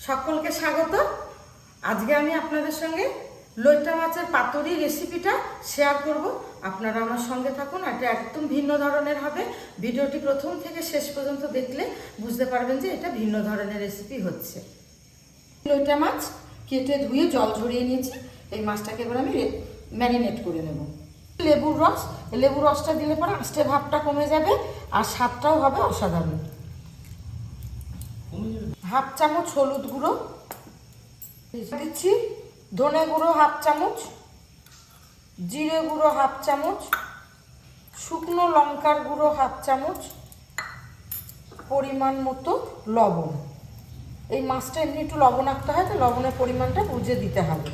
সকলকে স্বাগত। আজকে আমি আপনাদের সঙ্গে লইট্টা মাছের পাতুরি রেসিপিটা শেয়ার করব। আপনারা আমার সঙ্গে থাকুন। এটা একদম ভিন্ন ধরনের হবে। ভিডিওটি প্রথম থেকে শেষ পর্যন্ত দেখলে বুঝতে পারবেন যে এটা ভিন্ন ধরনের রেসিপি হচ্ছে। লইট্টা মাছ কেটে ধুয়ে জল ঝরিয়ে নিয়েছি। এই মাছটাকে এবার আমি ম্যারিনেট করে নেব। লেবুর রসটা দিলে পরে আস্তে ভাবটা কমে যাবে আর স্বাদটাও হবে অসাধারণ। হাফ চামচ হলুদ গুঁড়ো দিচ্ছি, ধনে গুঁড়ো হাফ চামচ, জিরে গুঁড়ো হাফ চামচ, শুকনো লঙ্কার গুঁড়ো হাফ চামচ, পরিমাণ মতো লবণ। এই মাছটা এমনি একটু লবণাক্ত হয়, তো লবণের পরিমাণটা বুঝে দিতে হবে।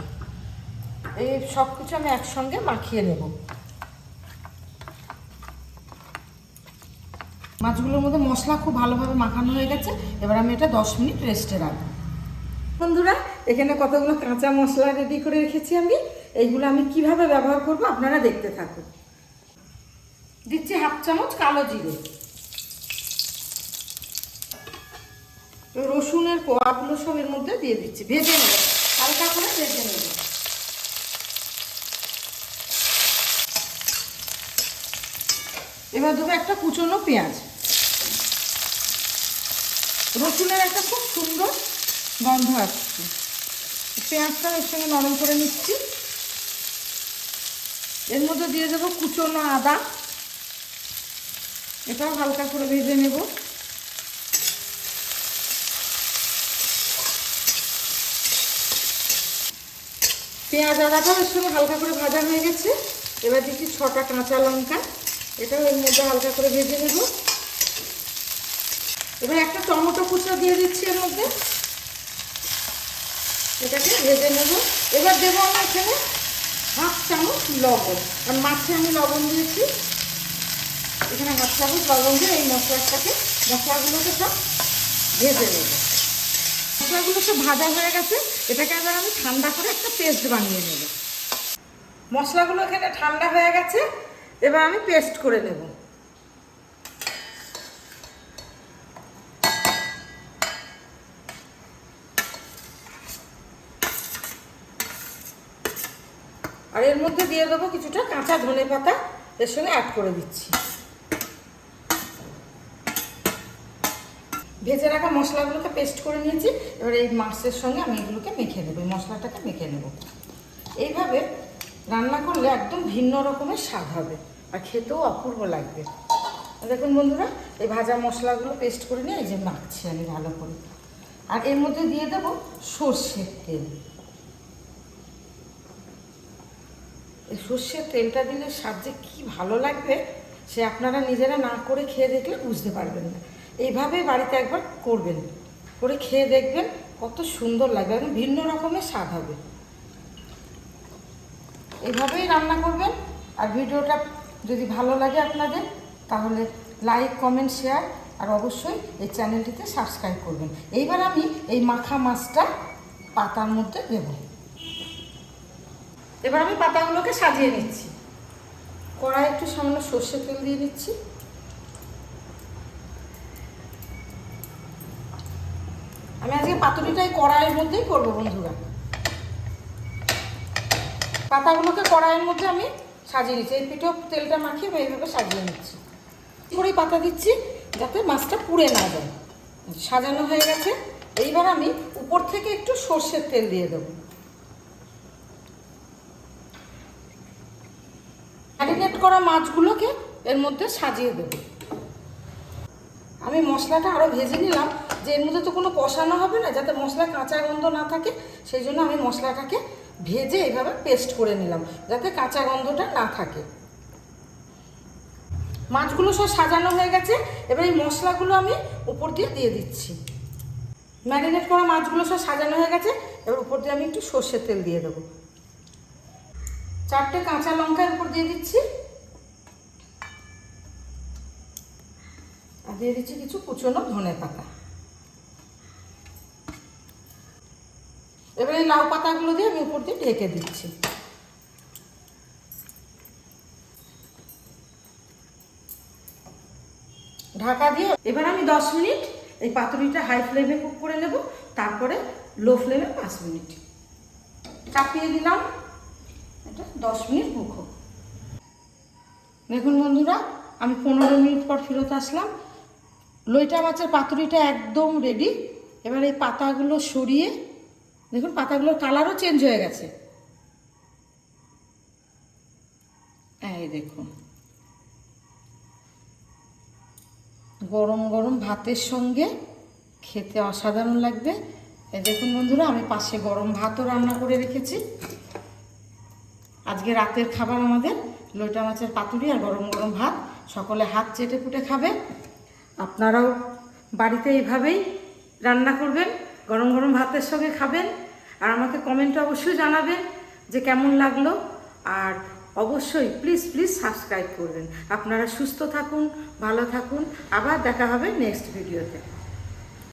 এই সব কিছু আমি একসঙ্গে মাখিয়ে নেব। মাছগুলোর মধ্যে মশলা খুব ভালোভাবে মাখানো হয়ে গেছে। এবার আমি এটা 10 মিনিট রেস্টে রাখবো। বন্ধুরা, এখানে কতগুলো কাঁচা মশলা রেডি করে রেখেছি আমি। এইগুলো আমি কিভাবে ব্যবহার করব আপনারা দেখতে থাকুন। দিচ্ছি হাফ চামচ কালো জিরে, রসুনের কোয়াগুলো সব এর মধ্যে দিয়ে দিচ্ছি। ভেজে নেব, হালকা করে ভেজে নেব। এবার দেবো একটা কুচনো পেঁয়াজ। রসুনের একটা খুব সুন্দর গন্ধ আসছে। পেঁয়াজটা এর সঙ্গে নরম করে নিচ্ছি। এর মধ্যে দিয়ে দেবো কুচনো আদা, এটাও হালকা করে ভেজে নেব। পেঁয়াজ আদাটাও এর সঙ্গে হালকা করে ভাজা হয়ে গেছে। এবার দিচ্ছি 6টা কাঁচা লঙ্কা, এটাও এর মধ্যে হালকা করে ভেজে নেব। এবার একটা টমেটো কুচো দিয়ে দিচ্ছি এর মধ্যে, এটাকে ভেজে নেব। এবার দেবো আমি এখানে হাফ চামচ লবণ, আর মাছে আমি লবণ দিয়েছি। এখানে হাফ চামচ লবণ দিয়ে এই মশলাগুলোকে সব ভেজে নেব। মশলাগুলো সব ভাজা হয়ে গেছে। এটাকে এবার আমি ঠান্ডা করে একটা পেস্ট বানিয়ে নেব। মশলাগুলো এখানে ঠান্ডা হয়ে গেছে, এবার আমি পেস্ট করে নেব। আর এর মধ্যে দিয়ে দেবো কিছুটা কাঁচা ধনে পাতা, এর সঙ্গে অ্যাড করে দিচ্ছি। ভেজে রাখা মশলাগুলোকে পেস্ট করে নিয়েছি। এবার এই মাছের সঙ্গে আমি এগুলোকে মেখে নেব, এই মশলাটাকে মেখে নেব। এইভাবে রান্না করলে একদম ভিন্ন রকমের স্বাদ হবে আর খেতেও অপূর্ব লাগবে। দেখুন বন্ধুরা, এই ভাজা মশলাগুলো পেস্ট করে নিয়ে এই যে মাখছি আমি ভালো করে। আর এর মধ্যে দিয়ে দেবো সর্ষের তেল। এই সর্ষের তেলটা দিলে স্বাদ যে কী ভালো লাগবে সে আপনারা নিজেরা না করে খেয়ে দেখলে বুঝতে পারবেন না। এইভাবে বাড়িতে একবার করবেন, করে খেয়ে দেখবেন কত সুন্দর লাগবে, একদম ভিন্ন রকমের স্বাদ হবে। এইভাবেই রান্না করবেন। আর ভিডিওটা যদি ভালো লাগে আপনাদের তাহলে লাইক, কমেন্ট, শেয়ার আর অবশ্যই এই চ্যানেলটিতে সাবস্ক্রাইব করবেন। এইবার আমি এই মাখা মাছটা পাতার মধ্যে দেব। এবার আমি পাতাগুলোকে সাজিয়ে নিচ্ছি। কড়াই একটু সামান্য সর্ষের তেল দিয়ে নিচ্ছি। আমি আজকে পাতুরিটা এই কড়াইয়ের মধ্যেই করবো বন্ধুরা। পাতাগুলোকে কড়াইয়ের মধ্যে আমি সাজিয়ে নিচ্ছি। এই পিঠেও তেলটা মাখিয়ে আমি এইভাবে সাজিয়ে নিচ্ছি। করেই পাতা দিচ্ছি যাতে মাছটা পুড়ে না যায়। সাজানো হয়ে গেছে। এইবার আমি উপর থেকে একটু সর্ষের তেল দিয়ে দেবো। ম্যারিনেট করা মাছগুলোকে এর মধ্যে সাজিয়ে দেবো। আমি মশলাটা আরও ভেজে নিলাম যে এর মধ্যে তো কোনো কষানো হবে না, যাতে মশলা কাঁচা গন্ধ না থাকে। সেই জন্য আমি মশলাটাকে ভেজে এইভাবে পেস্ট করে নিলাম যাতে কাঁচা গন্ধটা না থাকে। মাছগুলো সব সাজানো হয়ে গেছে। এবার এই মশলাগুলো আমি উপর দিয়ে দিয়ে দিচ্ছি। ম্যারিনেট করা মাছগুলো সব সাজানো হয়ে গেছে। এবার উপর দিয়ে আমি একটু সর্ষের তেল দিয়ে দেবো। 4টে কাঁচা লঙ্কা উপর দিয়ে দিচ্ছি। আর দিয়ে দিচ্ছি কিছু কুচনো ধনে পাতা। এবার এই লাউ পাতাগুলো দিয়ে আমি উপর দিয়ে ঢেকে দিচ্ছি। ঢাকা দিয়ে এবার আমি 10 মিনিট এই পাতুরিটা হাই ফ্লেমে কুক করে নেব। তারপরে লো ফ্লেমে 5 মিনিট চাপিয়ে দিলাম। এটা 10 মিনিট কুক হোক। দেখুন বন্ধুরা, আমি 15 মিনিট পর ফেরত আসলাম। লইটা মাছের পাতুরিটা একদম রেডি। এবার এই পাতাগুলো সরিয়ে দেখুন, পাতাগুলোর কালারও চেঞ্জ হয়ে গেছে। এই দেখুন, গরম গরম ভাতের সঙ্গে খেতে অসাধারণ লাগবে। এই দেখুন বন্ধুরা, আমি পাশে গরম ভাতও রান্না করে রেখেছি। আজকে রাতের খাবার আমাদের লইটা মাছের পাতুরি আর গরম গরম ভাত। সকলে হাত চেটে পুটে খাবে। আপনারাও বাড়িতে এইভাবেই রান্না করবেন, গরম গরম ভাতের সঙ্গে খাবেন। আর আমাকে কমেন্টে অবশ্যই জানাবেন যে কেমন লাগলো। আর অবশ্যই প্লিজ প্লিজ সাবস্ক্রাইব করবেন। আপনারা সুস্থ থাকুন, ভালো থাকুন। আবার দেখা হবে নেক্সট ভিডিওতে।